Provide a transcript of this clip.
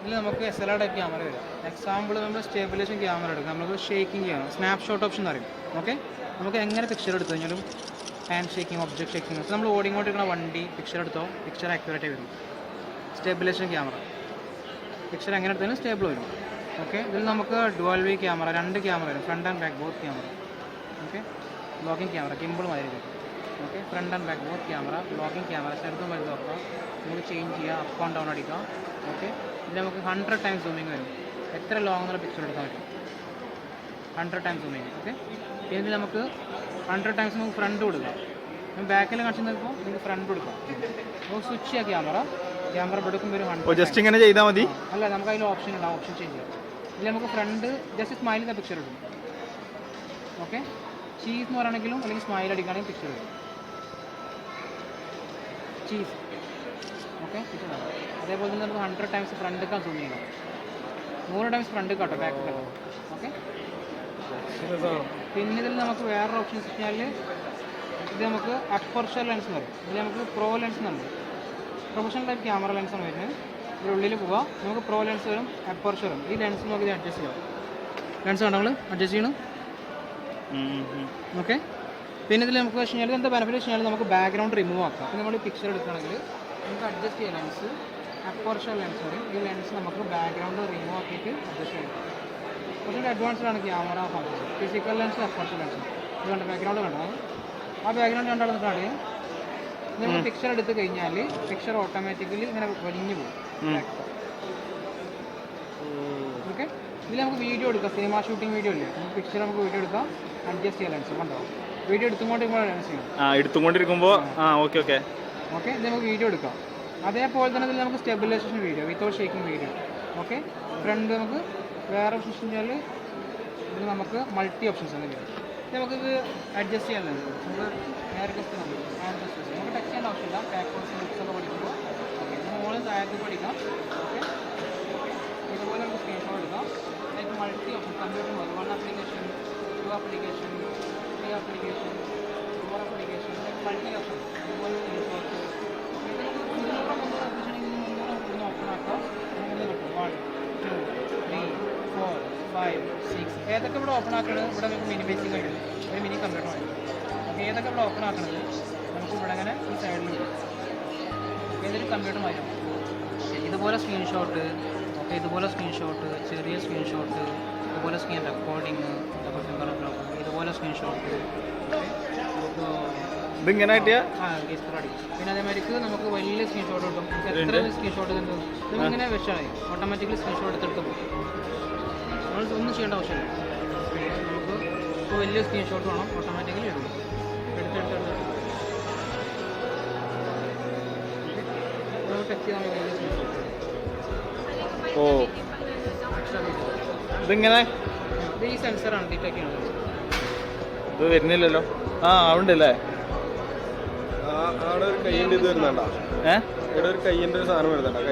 ഇതിൽ നമുക്ക് SLR type camera വരും. എക്സാമ്പിൾ നമ്മൾ സ്റ്റേബിലൈസേഷൻ ക്യാമറ എടുക്കാം, നമുക്ക് ഷേക്കിംഗ് ചെയ്യണം, സ്നാപ്ഷോട്ട് ഓപ്ഷൻ എന്ന് പറയും. ഓക്കെ, നമുക്ക് എങ്ങനെ പിക്ചർ എടുത്തു കഴിഞ്ഞാലും ഹാൻഡ് ഷേക്കിംഗ്, ഒബ്ജക്ട് ഷേക്കിംഗ്, അപ്പോൾ നമ്മൾ ഓടിക്കൊണ്ടിരിക്കുന്ന വണ്ടി പിക്ചർ എടുത്തോ പിക്ചർ ആക്യുറേറ്റ് വരും. സ്റ്റേബിലൈസേഷൻ ക്യാമറ പിക്ചർ എങ്ങനെ എടുത്താലും സ്റ്റേബിൾ വരും. ഓക്കെ, ഇതിൽ നമുക്ക് ഡുവൽ വി ക്യാമറ, 2 ക്യാമറ വരും, front and back both camera. Okay, blocking camera കിമ്പിൾ മാതിരി വരും. Okay, front and back both camera, blocking camera, ചെറുതും വലുതും നോക്കാം, നമുക്ക് ചേഞ്ച് ചെയ്യാം, അപ്പ് ആൻഡ് ഡൗൺ അടിക്കാം. ഓക്കെ, ഇതിൽ നമുക്ക് 100 ടൈംസ് സൂമിങ് വരും, എത്ര ലോങ് എന്നുള്ള പിക്ചർ എടുക്കാൻ പറ്റും, 100 ടൈംസ് സൂമിങ്. ഓക്കെ, ഇതിൽ നമുക്ക് 100 ടൈംസ് നമുക്ക് ഫ്രണ്ട് കൊടുക്കാം, ബാക്കിൽ കാണിച്ചു നിൽക്കുമ്പോൾ നമുക്ക് ഫ്രണ്ട് കൊടുക്കാം. നമുക്ക് സ്വിച്ച് ചെയ്യാം ക്യാമറ എടുക്കുമ്പോൾ ഒരു 100 ജസ്റ്റ് ഇങ്ങനെ ചെയ്താൽ മതി. അല്ല, നമുക്ക് അതിൽ ഓപ്ഷൻ ഉണ്ട്, ഓപ്ഷൻ ചേഞ്ച് ചെയ്യാം. ഇതിൽ നമുക്ക് ഫ്രണ്ട് ജസ്റ്റ് സ്മൈൽ ചെയ്ത പിക്ചർ എടുക്കും. ഓക്കെ, ചീസ് എന്ന് പറയുകയാണെങ്കിലും അല്ലെങ്കിൽ സ്മൈൽ അടിക്കുകയാണെങ്കിൽ പിക്ചർ വരും, ചീസ്. ഓക്കെ, അതേപോലെ തന്നെ നമുക്ക് 100 ടൈംസ് ഫ്രണ്ടിക്കാൻ സൂം ചെയ്യണം, 100 ടൈംസ് ഫ്രണ്ട് കാട്ടോ, ബാക്ക് കാട്ടോ. ഓക്കെ, പിന്നെ ഇതിൽ നമുക്ക് വേറൊരു ഓപ്ഷൻ വെച്ച് കഴിഞ്ഞാൽ ഇത് നമുക്ക് അപ്പർച്ചർ ലെൻസ് എന്ന് പറയും. ഇതിൽ നമുക്ക് പ്രോ ലെൻസ് എന്നുണ്ട്, പ്രൊഫഷണൽ ടൈപ്പ് ക്യാമറ ലെൻസാണ് വരുന്നത്. ഇതിനുള്ളിൽ പോവാം, നമുക്ക് പ്രോ ലെൻസ് വരും, അപ്പർച്ചർ വരും. ഈ ലെൻസ് നമുക്ക് ഇത് അഡ്ജസ്റ്റ് ചെയ്യാം, ലെൻസ് വേണം നമ്മൾ അഡ്ജസ്റ്റ് ചെയ്യണം. ഓക്കെ, പിന്നെ ഇതിൽ നമുക്ക് വെച്ച് കഴിഞ്ഞാൽ എന്താ ബെനിഫിറ്റ് വെച്ച് കഴിഞ്ഞാൽ നമുക്ക് ബാക്ക്ഗ്രൗണ്ട് റിമൂവ് ആക്കാം. അപ്പോൾ നമ്മൾ പിക്ചർ എടുക്കുകയാണെങ്കിൽ നമുക്ക് അഡ്ജസ്റ്റ് ചെയ്യാം, ലെൻസ് അപ്പർച്ചർ ലെൻസ് പറയും. ഈ ലെൻസ് നമുക്ക് ബാക്ക്ഗ്രൗണ്ട് റിമൂവ് ആക്കിയിട്ട് അഡ്ജസ്റ്റ് ചെയ്യാം. കുറച്ചുകൂടി അഡ്വാൻസ്ഡ് ആണ് camera function. Physical lens, aperture lens. ഇത് കണ്ട ബാക്ക്ഗ്രൗണ്ട് കണ്ടോ, ആ ബാക്ക്ഗ്രൗണ്ട് കണ്ടാൽ കാണിയാൽ നമ്മൾ പിക്ചർ എടുത്ത് കഴിഞ്ഞാൽ പിക്ചർ ഓട്ടോമാറ്റിക്കലി ഇങ്ങനെ വലിഞ്ഞു പോകും. ഓക്കെ, ഇതിൽ നമുക്ക് വീഡിയോ എടുക്കാം, സിനിമ ഷൂട്ടിംഗ് വീഡിയോ ഇല്ലേ, നമുക്ക് പിക്ചർ നമുക്ക് വീഡിയോ എടുക്കാം, അഡ്ജസ്റ്റ് ചെയ്യാം ലെൻസ്. കണ്ടോ, വീഡിയോ എടുത്തുകൊണ്ടിരിക്കുമ്പോൾ ലെൻസ് ചെയ്യും, എടുത്തുകൊണ്ടിരിക്കുമ്പോൾ. ഓക്കെ ഓക്കെ ഓക്കെ, ഇത് നമുക്ക് വീഡിയോ എടുക്കാം. അതേപോലെ തന്നെ ഇതിൽ നമുക്ക് stabilization video, without shaking video. Okay, friend നമുക്ക് വേറെ ഓപ്ഷൻ വെച്ചാൽ ഇത് നമുക്ക് മൾട്ടി ഓപ്ഷൻസ് ആണ് വരും. ഇത് നമുക്കിത് അഡ്ജസ്റ്റ് ചെയ്യാൻ ലെൻസ് നമുക്ക് നേരെ ജസ്റ്റ് നമുക്ക് ടച്ച് ചെയ്യേണ്ട ആവശ്യമില്ല. ബാക്ക്വേർഡ്സ് ലുക്സ് ഒക്കെ പഠിക്കുമ്പോൾ ഓക്കെ, മുകളിൽ താഴത്ത് പഠിക്കാം. ഓക്കെ, ഇതുപോലെ നമുക്ക് സ്ക്രീൻഷോട്ട് എടുക്കാം. ലൈക്ക് മൾട്ടി ഓപ്ഷൻ കമ്പ്യൂട്ടർ മതി, 1 application, 2 application, 3 application, 4 application, multi option. അതുപോലെ സ്ക്രീൻഷോട്ട് ഓപ്പൺ ആക്കാം. 1, 2, 3, 4, 5, 6 ഏതൊക്കെ ഇവിടെ ഓപ്പൺ ആക്കണത് ഇവിടെ നമുക്ക് മിനിമൈസിങ് കഴിയും, ഒരു മിനി കമ്പ്യൂട്ടർ മതി. ഓക്കെ, ഏതൊക്കെ ഇവിടെ ഓപ്പൺ ആക്കണത് നമുക്ക് ഇവിടെ അങ്ങനെ ഈ സൈഡിൽ വരും, ഏതൊരു കമ്പ്യൂട്ടർ മതി. ഇതുപോലെ സ്ക്രീൻഷോട്ട്. ഓക്കെ, ഇതുപോലെ സ്ക്രീൻഷോട്ട്, ചെറിയ സ്ക്രീൻഷോട്ട്, ഇതുപോലെ സ്ക്രീൻ റെക്കോർഡിങ്, ഇതുപോലെ സ്ക്രീൻഷോട്ട്. ഇതിങ്ങനെ കിട്ടിയ പിന്നെ അതേമാതിരിക്ക് നമുക്ക് വലിയ സ്ക്രീൻഷോട്ട് കിട്ടും. എത്ര സ്ക്രീൻഷോട്ട് കിട്ടും ഇങ്ങനെ വെച്ചാൽ ഓട്ടോമാറ്റിക്കലി സ്ക്രീൻഷോട്ട് എടുത്തിട്ട് പോകും. നമ്മൾ ഒന്നും ചെയ്യേണ്ട ആവശ്യമില്ല. നമുക്ക് ഇപ്പോൾ വലിയ സ്ക്രീൻഷോട്ട് വേണം, ഓട്ടോമാറ്റിക്കലി എടുക്കും, എടുത്തെടുത്ത് ടെക്സ്റ്റ് ചെയ്താൽ വലിയ സ്ക്രീൻഷോട്ട്. ഓ, ഇതിങ്ങനെ ഇത് ഈ സെൻസറാണ് ഡിറ്റക്ട് ചെയ്യുന്നത്. ഇത് വരുന്നില്ലല്ലോ. ഉണ്ടല്ലേ, അവിടെ ഒരു കയ്യിൻ്റെ ഇത് വരുന്നുണ്ടോ? ഇവിടെ ഒരു കയ്യിൻ്റെ ഒരു സാധനം വരുന്നുണ്ടോ?